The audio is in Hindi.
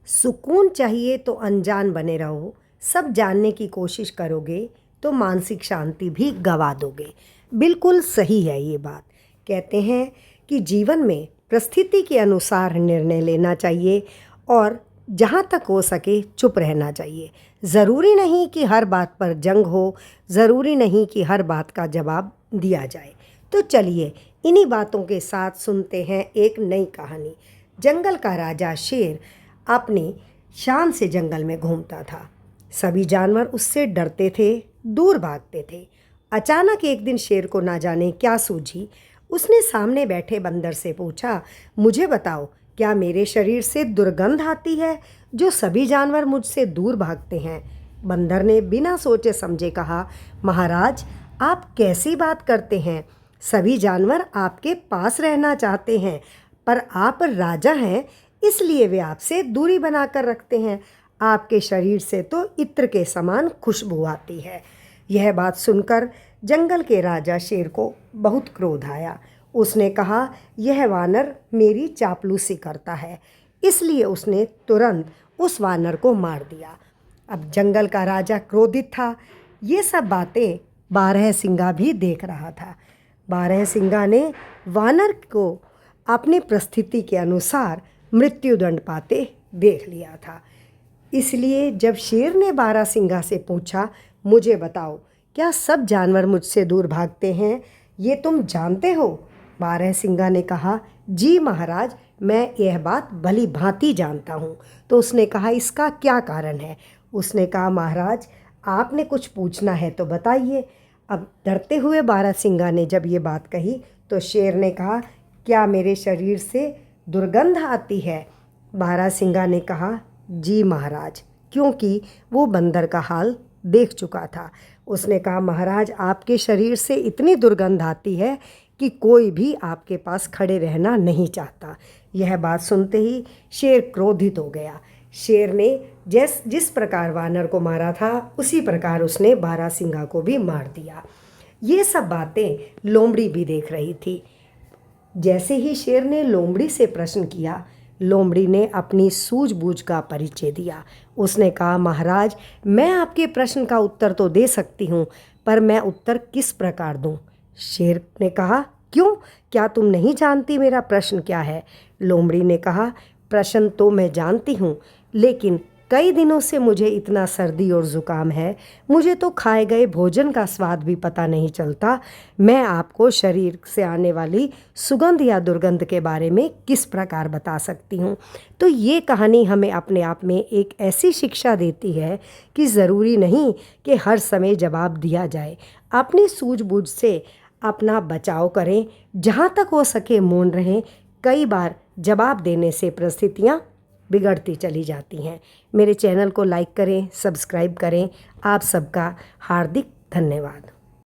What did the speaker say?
सुकून चाहिए तो अनजान बने रहो, सब जानने की कोशिश करोगे तो मानसिक शांति भी गवा दोगे। बिल्कुल सही है ये बात। कहते हैं कि जीवन में परिस्थिति के अनुसार निर्णय लेना चाहिए और जहाँ तक हो सके चुप रहना चाहिए। ज़रूरी नहीं कि हर बात पर जंग हो, ज़रूरी नहीं कि हर बात का जवाब दिया जाए। तो चलिए इन्हीं बातों के साथ सुनते हैं एक नई कहानी। जंगल का राजा शेर अपनी शान से जंगल में घूमता था। सभी जानवर उससे डरते थे, दूर भागते थे। अचानक एक दिन शेर को ना जाने क्या सूझी। उसने सामने बैठे बंदर से पूछा, मुझे बताओ, क्या मेरे शरीर से दुर्गंध आती है जो सभी जानवर मुझसे दूर भागते हैं? बंदर ने बिना सोचे समझे कहा, महाराज, आप कैसी बात करते हैं? सभी जानवर आपके पास रहना चाहते हैं, पर आप राजा हैं, इसलिए वे आपसे दूरी बनाकर रखते हैं। आपके शरीर से तो इत्र के समान खुशबू आती है। यह बात सुनकर जंगल के राजा शेर को बहुत क्रोध आया। उसने कहा, यह वानर मेरी चापलूसी करता है, इसलिए उसने तुरंत उस वानर को मार दिया। अब जंगल का राजा क्रोधित था। ये सब बातें बारहसिंगा भी देख रहा था। बारहसिंगा ने वानर को अपनी परिस्थिति के अनुसार मृत्युदंड पाते देख लिया था। इसलिए जब शेर ने बारहसिंगा से पूछा, मुझे बताओ, क्या सब जानवर मुझसे दूर भागते हैं? ये तुम जानते हो? बारहसिंगा ने कहा, जी महाराज, मैं यह बात भली भांति जानता हूँ। तो उसने कहा, इसका क्या कारण है? उसने कहा, महाराज, आपने कुछ पूछना है तो बताइए। अब डरते हुए बारहसिंगा ने जब ये बात कही तो शेर ने कहा, क्या मेरे शरीर से दुर्गंध आती है? बारहसिंगा ने कहा, जी महाराज, क्योंकि वो बंदर का हाल देख चुका था। उसने कहा, महाराज, आपके शरीर से इतनी दुर्गंध आती है कि कोई भी आपके पास खड़े रहना नहीं चाहता। यह बात सुनते ही शेर क्रोधित हो गया। शेर ने जिस प्रकार वानर को मारा था उसी प्रकार उसने बारहसिंगा को भी मार दिया। ये सब बातें लोमड़ी भी देख रही थी। जैसे ही शेर ने लोमड़ी से प्रश्न किया, लोमड़ी ने अपनी सूझबूझ का परिचय दिया। उसने कहा, महाराज, मैं आपके प्रश्न का उत्तर तो दे सकती हूँ, पर मैं उत्तर किस प्रकार दूँ? शेर ने कहा, क्यों, क्या तुम नहीं जानती मेरा प्रश्न क्या है? लोमड़ी ने कहा, प्रश्न तो मैं जानती हूँ, लेकिन कई दिनों से मुझे इतना सर्दी और ज़ुकाम है, मुझे तो खाए गए भोजन का स्वाद भी पता नहीं चलता। मैं आपको शरीर से आने वाली सुगंध या दुर्गंध के बारे में किस प्रकार बता सकती हूँ? तो ये कहानी हमें अपने आप में एक ऐसी शिक्षा देती है कि ज़रूरी नहीं कि हर समय जवाब दिया जाए। अपनी सूझबूझ से अपना बचाव करें, जहाँ तक हो सके मौन रहें। कई बार जवाब देने से परिस्थितियाँ बिगड़ती चली जाती हैं। मेरे चैनल को लाइक करें, सब्सक्राइब करें। आप सबका हार्दिक धन्यवाद।